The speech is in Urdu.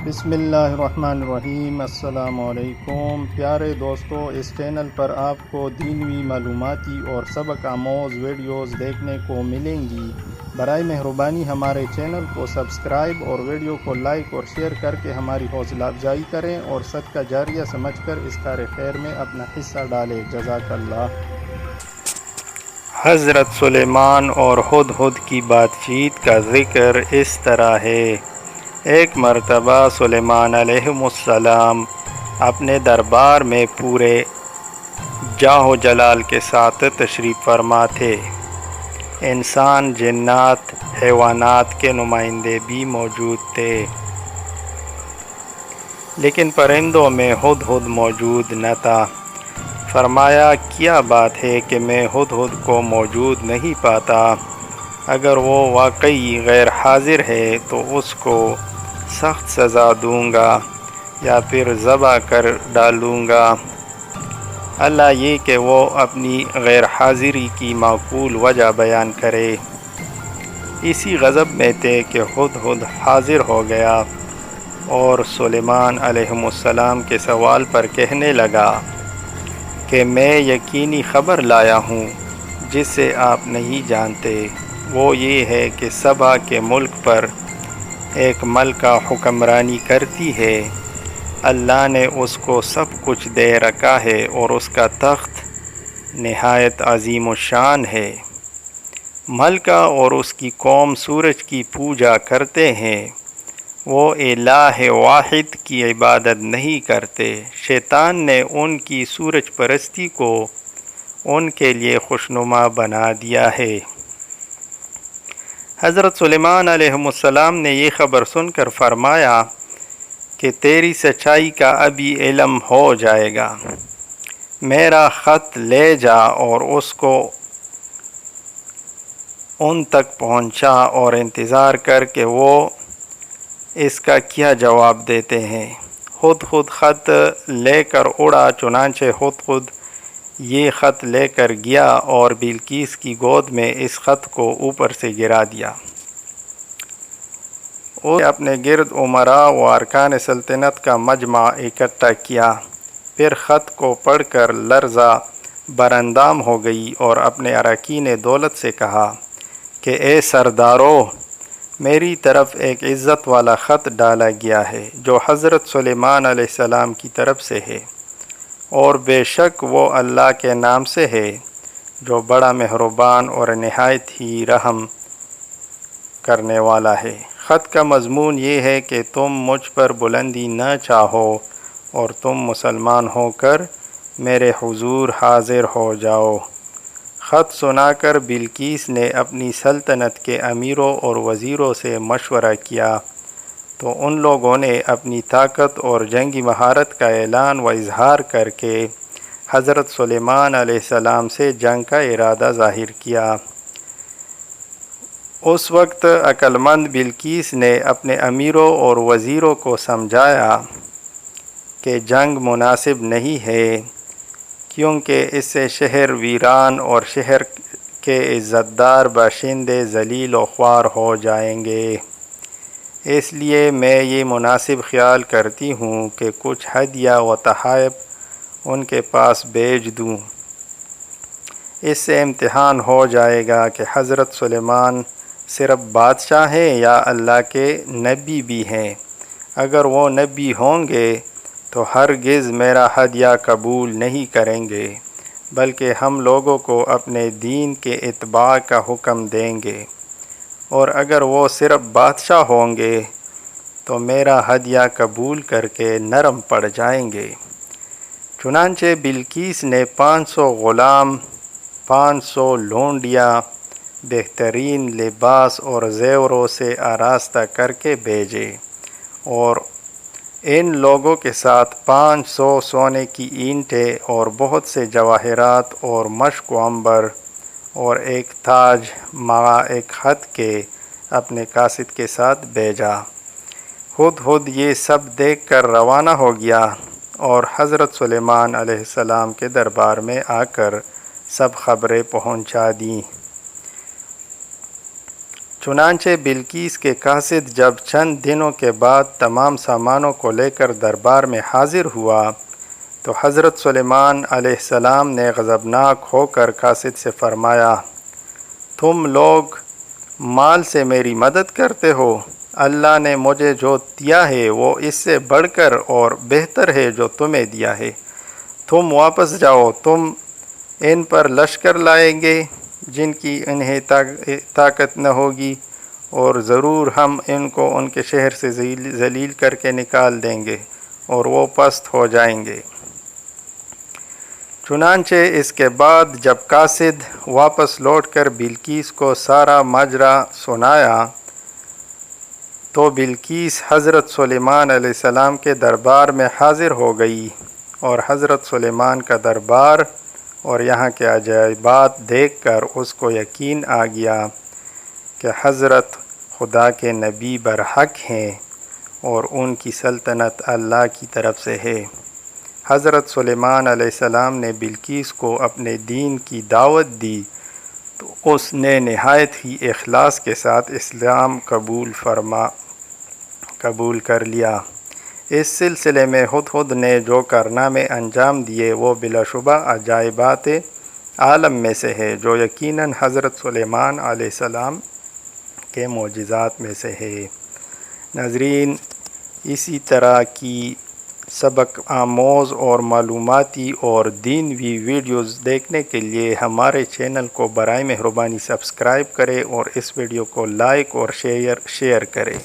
بسم اللہ الرحمن الرحیم۔ السلام علیکم پیارے دوستو، اس چینل پر آپ کو دینوی معلوماتی اور سبق آموز ویڈیوز دیکھنے کو ملیں گی۔ برائے مہربانی ہمارے چینل کو سبسکرائب اور ویڈیو کو لائک اور شیئر کر کے ہماری حوصلہ افزائی کریں اور صدقہ جاریہ سمجھ کر اس کار خیر میں اپنا حصہ ڈالیں۔ جزاک اللہ۔ حضرت سلیمان اور ہدہد کی بات چیت کا ذکر اس طرح ہے۔ ایک مرتبہ سلیمان علیہ السلام اپنے دربار میں پورے جاہ و جلال کے ساتھ تشریف فرما تھے۔ انسان، جنات، حیوانات کے نمائندے بھی موجود تھے، لیکن پرندوں میں ہدہد موجود نہ تھا۔ فرمایا، کیا بات ہے کہ میں ہدہد کو موجود نہیں پاتا؟ اگر وہ واقعی غیر حاضر ہے تو اس کو سخت سزا دوں گا یا پھر ذبح کر ڈالوں گا۔ اللہ یہ کہ وہ اپنی غیر حاضری کی معقول وجہ بیان کرے۔ اسی غضب میں تھے کہ ہدہد حاضر ہو گیا اور سلیمان علیہ السلام کے سوال پر کہنے لگا کہ میں یقینی خبر لایا ہوں جس سے آپ نہیں جانتے۔ وہ یہ ہے کہ سبا کے ملک پر ایک ملکہ حکمرانی کرتی ہے۔ اللہ نے اس کو سب کچھ دے رکھا ہے اور اس کا تخت نہایت عظیم الشان ہے۔ ملکہ اور اس کی قوم سورج کی پوجا کرتے ہیں، وہ الہ واحد کی عبادت نہیں کرتے۔ شیطان نے ان کی سورج پرستی کو ان کے لیے خوشنما بنا دیا ہے۔ حضرت سلیمان علیہ السلام نے یہ خبر سن کر فرمایا کہ تیری سچائی کا ابھی علم ہو جائے گا۔ میرا خط لے جا اور اس کو ان تک پہنچا اور انتظار کر کہ وہ اس کا کیا جواب دیتے ہیں۔ ہدہد خط لے کر اڑا، چنانچہ ہدہد یہ خط لے کر گیا اور بلقیس کی گود میں اس خط کو اوپر سے گرا دیا۔ اس نے اپنے گرد امراء و ارکان سلطنت کا مجمع اکٹھا کیا، پھر خط کو پڑھ کر لرزہ براندام ہو گئی اور اپنے اراکین دولت سے کہا کہ اے سردارو، میری طرف ایک عزت والا خط ڈالا گیا ہے جو حضرت سلیمان علیہ السلام کی طرف سے ہے، اور بے شک وہ اللہ کے نام سے ہے جو بڑا مہربان اور نہایت ہی رحم کرنے والا ہے۔ خط کا مضمون یہ ہے کہ تم مجھ پر بلندی نہ چاہو اور تم مسلمان ہو کر میرے حضور حاضر ہو جاؤ۔ خط سنا کر بلقیس نے اپنی سلطنت کے امیروں اور وزیروں سے مشورہ کیا تو ان لوگوں نے اپنی طاقت اور جنگی مہارت کا اعلان و اظہار کر کے حضرت سلیمان علیہ السلام سے جنگ کا ارادہ ظاہر کیا۔ اس وقت عقل مند بلقیس نے اپنے امیروں اور وزیروں کو سمجھایا کہ جنگ مناسب نہیں ہے، کیونکہ اس سے شہر ویران اور شہر کے عزت دار باشندے ذلیل و خوار ہو جائیں گے۔ اس لیے میں یہ مناسب خیال کرتی ہوں کہ کچھ ہدیہ و تحائف ان کے پاس بھیج دوں۔ اس سے امتحان ہو جائے گا کہ حضرت سلیمان صرف بادشاہ ہیں یا اللہ کے نبی بھی ہیں۔ اگر وہ نبی ہوں گے تو ہرگز میرا ہدیہ قبول نہیں کریں گے، بلکہ ہم لوگوں کو اپنے دین کے اتباع کا حکم دیں گے، اور اگر وہ صرف بادشاہ ہوں گے تو میرا ہدیہ قبول کر کے نرم پڑ جائیں گے۔ چنانچہ بلقیس نے 500 غلام، 500 لونڈیاں بہترین لباس اور زیوروں سے آراستہ کر کے بھیجے، اور ان لوگوں کے ساتھ 500 سونے کی اینٹیں اور بہت سے جواہرات اور مشک و عنبر اور ایک تاج مع ایک خط کے اپنے قاصد کے ساتھ بھیجا۔ ہدہد یہ سب دیکھ کر روانہ ہو گیا اور حضرت سلیمان علیہ السلام کے دربار میں آ کر سب خبریں پہنچا دیں۔ چنانچہ بلقیس کے قاصد جب چند دنوں کے بعد تمام سامانوں کو لے کر دربار میں حاضر ہوا تو حضرت سلیمان علیہ السلام نے غضبناک ہو کر قاصد سے فرمایا، تم لوگ مال سے میری مدد کرتے ہو، اللہ نے مجھے جو دیا ہے وہ اس سے بڑھ کر اور بہتر ہے جو تمہیں دیا ہے، تم واپس جاؤ، تم ان پر لشکر لائیں گے جن کی انہیں طاقت نہ ہوگی، اور ضرور ہم ان کو ان کے شہر سے ذلیل کر کے نکال دیں گے اور وہ پست ہو جائیں گے۔ چنانچہ اس کے بعد جب قاصد واپس لوٹ کر بلقیس کو سارا ماجرا سنایا تو بلقیس حضرت سلیمان علیہ السلام کے دربار میں حاضر ہو گئی، اور حضرت سلیمان کا دربار اور یہاں کے عجائبات دیکھ کر اس کو یقین آ گیا کہ حضرت خدا کے نبی برحق ہیں اور ان کی سلطنت اللہ کی طرف سے ہے۔ حضرت سلیمان علیہ السلام نے بلقیس کو اپنے دین کی دعوت دی تو اس نے نہایت ہی اخلاص کے ساتھ اسلام قبول کر لیا۔ اس سلسلے میں ہدہد نے جو کارنامے انجام دیے وہ بلا شبہ عجائبات عالم میں سے ہے، جو یقیناً حضرت سلیمان علیہ السلام کے معجزات میں سے ہے۔ ناظرین، اسی طرح کی سبق آموز اور معلوماتی اور دینوی ویڈیوز دیکھنے کے لیے ہمارے چینل کو برائے مہربانی سبسکرائب کریں اور اس ویڈیو کو لائک اور شیئر کریں۔